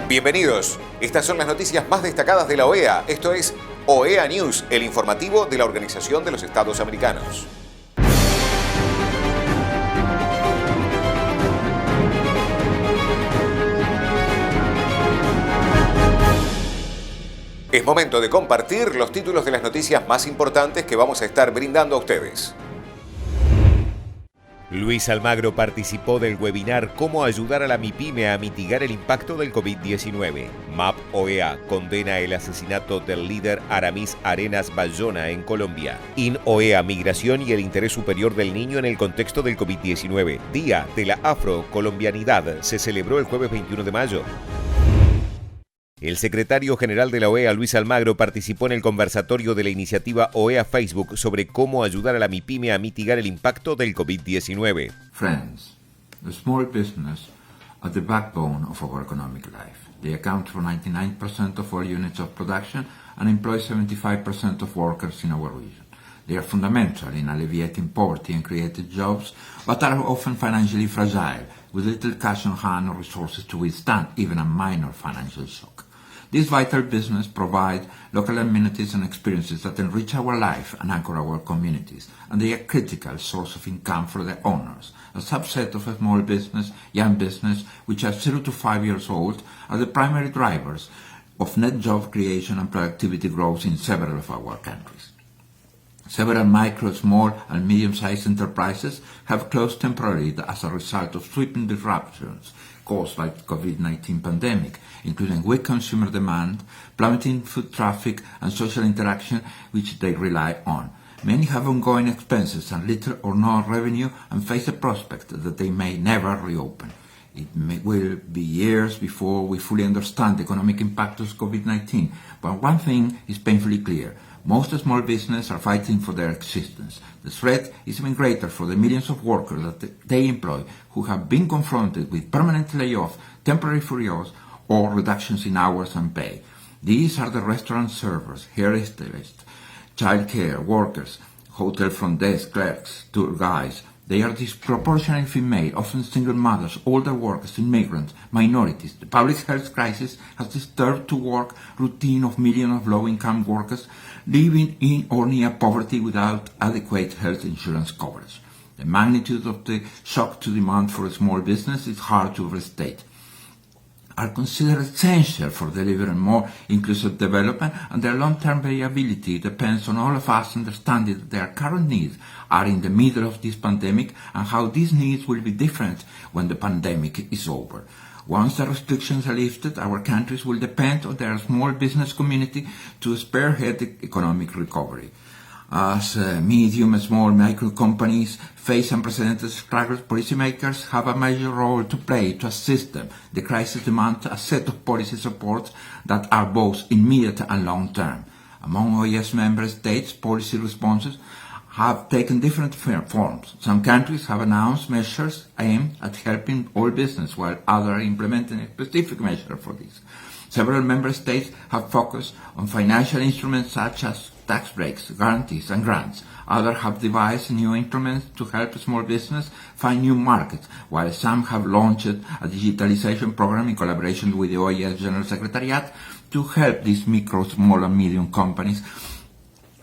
Bienvenidos. Estas son las noticias más destacadas de la OEA. Esto es OEA News, el informativo de la Organización de los Estados Americanos. Es momento de compartir los títulos de las noticias más importantes que vamos a estar brindando a ustedes. Luis Almagro participó del webinar Cómo ayudar a la MIPYME a mitigar el impacto del COVID-19. MAP OEA condena el asesinato del líder Aramis Arenas Bayona en Colombia. INOEA Migración y el interés superior del niño en el contexto del COVID-19. Día de la Afrocolombianidad se celebró el jueves 21 de mayo. El secretario general de la OEA, Luis Almagro, participó en el conversatorio de la iniciativa OEA Facebook sobre cómo ayudar a la MIPYME a mitigar el impacto del COVID-19. Friends, the small business are the backbone of our economic life. They account for 99% of all units of production and employ 75% of workers in our region. They are fundamental in alleviating poverty and creating jobs, but are often financially fragile, with little cash on hand or resources to withstand even a minor financial shock. This vital business provides local amenities and experiences that enrich our life and anchor our communities, and they are a critical source of income for their owners. A subset of a small business, young business, which are 0 to 5 years old, are the primary drivers of net job creation and productivity growth in several of our countries. Several micro, small, and medium-sized enterprises have closed temporarily as a result of sweeping disruptions caused by the COVID-19 pandemic, including weak consumer demand, plummeting foot traffic, and social interaction which they rely on. Many have ongoing expenses and little or no revenue and face the prospect that they may never reopen. Will be years before we fully understand the economic impact of COVID-19, but one thing is painfully clear. Most small businesses are fighting for their existence. The threat is even greater for the millions of workers that they employ who have been confronted with permanent layoffs, temporary furloughs, or reductions in hours and pay. These are the restaurant servers, hairstylists, childcare workers, hotel front desk clerks, tour guides. They are disproportionately female, often single mothers, older workers, immigrants, minorities. The public health crisis has disturbed the work routine of millions of low-income workers living in or near poverty without adequate health insurance coverage. The magnitude of the shock to demand for a small business is hard to overstate. Are considered essential for delivering more inclusive development, and their long-term viability depends on all of us understanding that their current needs are in the middle of this pandemic and how these needs will be different when the pandemic is over. Once the restrictions are lifted, our countries will depend on their small business community to spearhead the economic recovery. As medium, small, micro companies face unprecedented struggles, policymakers have a major role to play to assist them. The crisis demands a set of policy supports that are both immediate and long-term. Among OEA's member states, policy responses have taken different forms. Some countries have announced measures aimed at helping all business, while others are implementing a specific measure for this. Several member states have focused on financial instruments such as tax breaks, guarantees, and grants. Others have devised new instruments to help small business find new markets, while some have launched a digitalization program in collaboration with the OEA General Secretariat to help these micro, small, and medium companies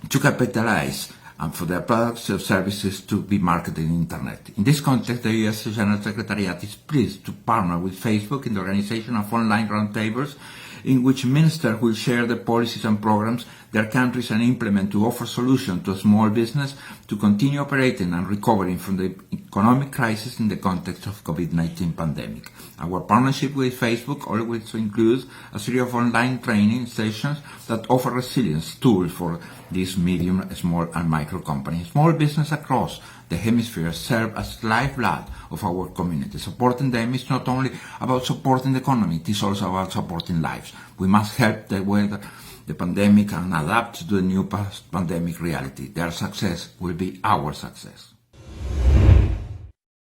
to capitalize and for their products or services to be marketed in the Internet. In this context, the U.S. General Secretariat is pleased to partner with Facebook in the organization of online roundtables in which ministers will share the policies and programs their countries can implement to offer solutions to small business to continue operating and recovering from the economic crisis in the context of COVID-19 pandemic. Our partnership with Facebook also includes a series of online training sessions that offer resilience tools for these medium, small, and micro companies. Small business across the hemisphere serve as lifeblood of our community. Supporting them is not only about supporting the economy, it is also about supporting lives. We must help them weather the pandemic and adapt to the new post-pandemic reality. Their success will be our success.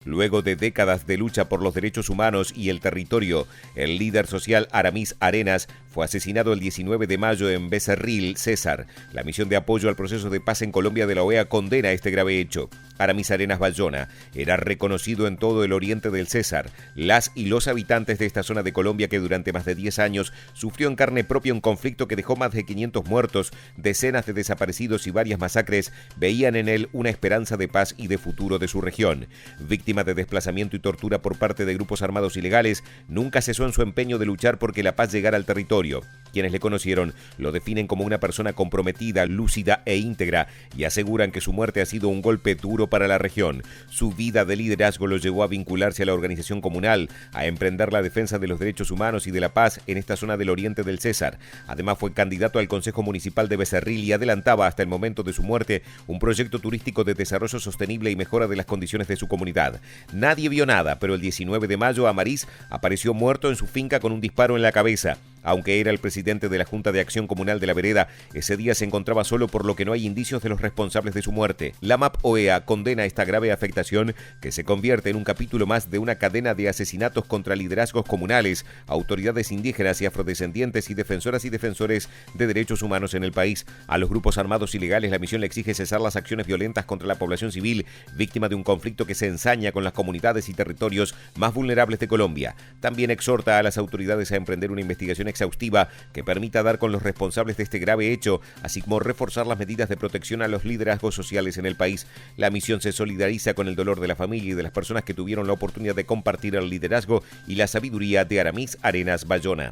Luego de décadas de lucha por los derechos humanos y el territorio, el líder social Aramis Arenas fue asesinado el 19 de mayo en Becerril, César. La misión de apoyo al proceso de paz en Colombia de la OEA condena este grave hecho. Aramis Arenas Bayona era reconocido en todo el oriente del César. Las y los habitantes de esta zona de Colombia, que durante más de 10 años sufrió en carne propia un conflicto que dejó más de 500 muertos, decenas de desaparecidos y varias masacres, veían en él una esperanza de paz y de futuro de su región. Víctima de desplazamiento y tortura por parte de grupos armados ilegales, nunca cesó en su empeño de luchar porque la paz llegara al territorio. Quienes le conocieron lo definen como una persona comprometida, lúcida e íntegra y aseguran que su muerte ha sido un golpe duro para la región. Su vida de liderazgo lo llevó a vincularse a la organización comunal, a emprender la defensa de los derechos humanos y de la paz en esta zona del oriente del César. Además fue candidato al Consejo Municipal de Becerril y adelantaba hasta el momento de su muerte un proyecto turístico de desarrollo sostenible y mejora de las condiciones de su comunidad. Nadie vio nada, pero el 19 de mayo Amaris apareció muerto en su finca con un disparo en la cabeza. Aunque era el presidente de la Junta de Acción Comunal de la Vereda, ese día se encontraba solo, por lo que no hay indicios de los responsables de su muerte. La MAP OEA condena esta grave afectación que se convierte en un capítulo más de una cadena de asesinatos contra liderazgos comunales, autoridades indígenas y afrodescendientes y defensoras y defensores de derechos humanos en el país. A los grupos armados ilegales la misión le exige cesar las acciones violentas contra la población civil, víctima de un conflicto que se ensaña con las comunidades y territorios más vulnerables de Colombia. También exhorta a las autoridades a emprender una investigación exhaustiva que permita dar con los responsables de este grave hecho, así como reforzar las medidas de protección a los liderazgos sociales en el país. La misión se solidariza con el dolor de la familia y de las personas que tuvieron la oportunidad de compartir el liderazgo y la sabiduría de Aramis Arenas Bayona.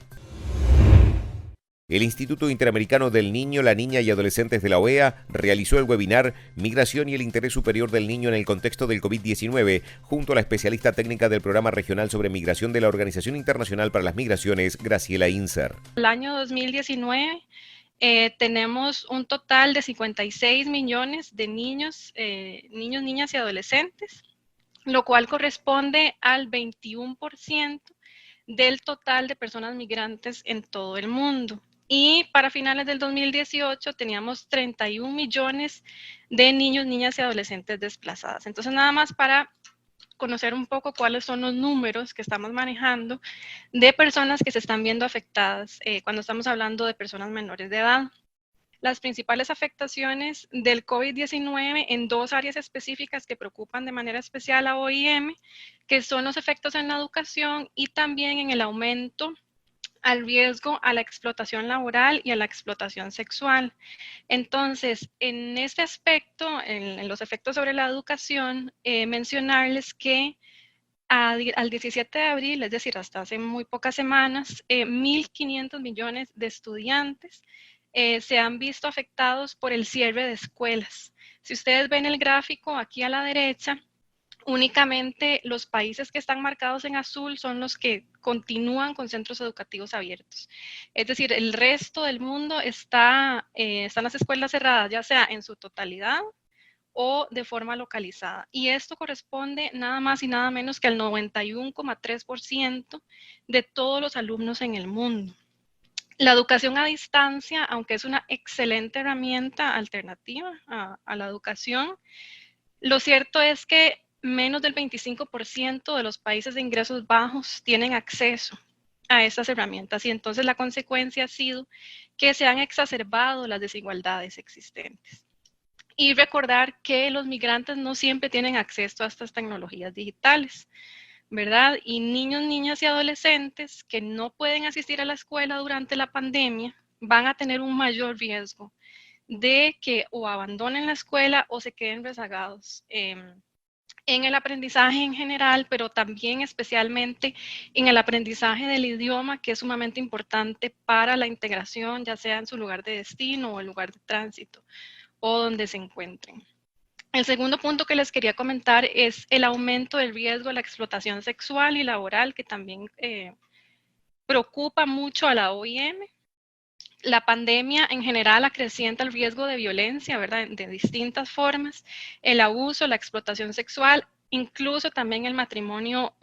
El Instituto Interamericano del Niño, la Niña y Adolescentes de la OEA realizó el webinar Migración y el Interés Superior del Niño en el contexto del COVID-19, junto a la especialista técnica del Programa Regional sobre Migración de la Organización Internacional para las Migraciones, Graciela Inser. El año 2019 tenemos un total de 56 millones de niños, niñas y adolescentes, lo cual corresponde al 21% del total de personas migrantes en todo el mundo. Y para finales del 2018 teníamos 31 millones de niños, niñas y adolescentes desplazadas. Entonces, nada más para conocer un poco cuáles son los números que estamos manejando de personas que se están viendo afectadas cuando estamos hablando de personas menores de edad. Las principales afectaciones del COVID-19 en dos áreas específicas que preocupan de manera especial a OIM, que son los efectos en la educación y también en el aumento al riesgo a la explotación laboral y a la explotación sexual. Entonces, en este aspecto, en los efectos sobre la educación, mencionarles que al 17 de abril, es decir, hasta hace muy pocas semanas, 1.500 millones de estudiantes se han visto afectados por el cierre de escuelas. Si ustedes ven el gráfico aquí a la derecha, únicamente los países que están marcados en azul son los que continúan con centros educativos abiertos. Es decir, el resto del mundo están las escuelas cerradas, ya sea en su totalidad o de forma localizada. Y esto corresponde nada más y nada menos que al 91,3% de todos los alumnos en el mundo. La educación a distancia, aunque es una excelente herramienta alternativa a la educación, lo cierto es que menos del 25% de los países de ingresos bajos tienen acceso a estas herramientas y entonces la consecuencia ha sido que se han exacerbado las desigualdades existentes. Y recordar que los migrantes no siempre tienen acceso a estas tecnologías digitales, ¿verdad? Y niños, niñas y adolescentes que no pueden asistir a la escuela durante la pandemia van a tener un mayor riesgo de que o abandonen la escuela o se queden rezagados en el aprendizaje en general, pero también especialmente en el aprendizaje del idioma, que es sumamente importante para la integración, ya sea en su lugar de destino o el lugar de tránsito o donde se encuentren. El segundo punto que les quería comentar es el aumento del riesgo de la explotación sexual y laboral, que también preocupa mucho a la OIM. La pandemia en general acrecienta el riesgo de violencia, ¿verdad? De distintas formas, el abuso, la explotación sexual, incluso también el matrimonio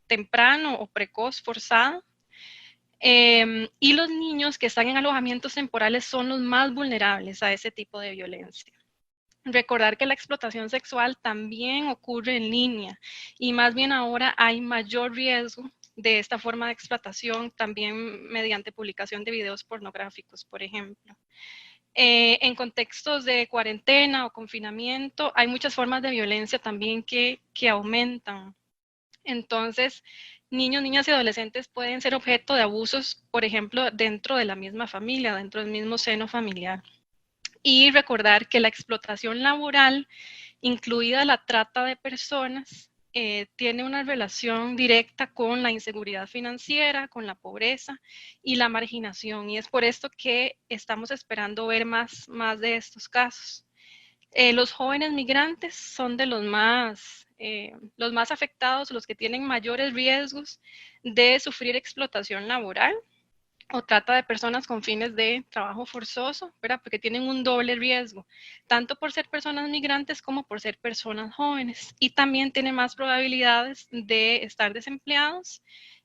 temprano o precoz forzado. Y los niños que están en alojamientos temporales son los más vulnerables a ese tipo de violencia. Recordar que la explotación sexual también ocurre en línea y más bien ahora hay mayor riesgo de esta forma de explotación también mediante publicación de videos pornográficos, por ejemplo. En contextos de cuarentena o confinamiento hay muchas formas de violencia también que aumentan. Entonces, niños, niñas y adolescentes pueden ser objeto de abusos, por ejemplo, dentro de la misma familia, dentro del mismo seno familiar. Y recordar que la explotación laboral, incluida la trata de personas, tiene una relación directa con la inseguridad financiera, con la pobreza y la marginación. Y es por esto que estamos esperando ver más de estos casos. Los jóvenes migrantes son de los más afectados, los que tienen mayores riesgos de sufrir explotación laboral o trata de personas con fines de trabajo forzoso, ¿verdad? Porque tienen un doble riesgo, tanto por ser personas migrantes como por ser personas jóvenes. Y también tienen más probabilidades de estar desempleados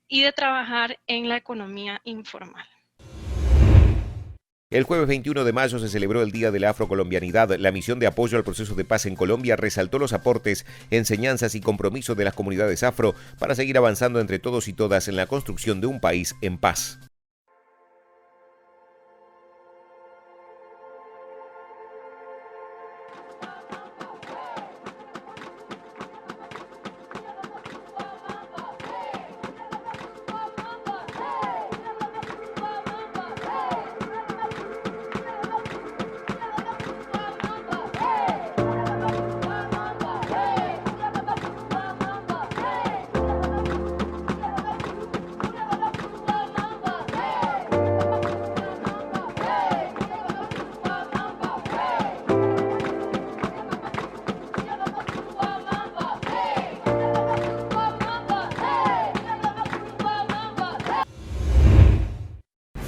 y de trabajar en la economía informal. El jueves 21 de mayo se celebró el Día de la Afrocolombianidad. La misión de apoyo al proceso de paz en Colombia resaltó los aportes, enseñanzas y compromisos de las comunidades afro para seguir avanzando entre todos y todas en la construcción de un país en paz.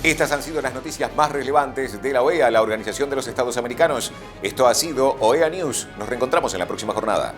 Estas han sido las noticias más relevantes de la OEA, la Organización de los Estados Americanos. Esto ha sido OEA News. Nos reencontramos en la próxima jornada.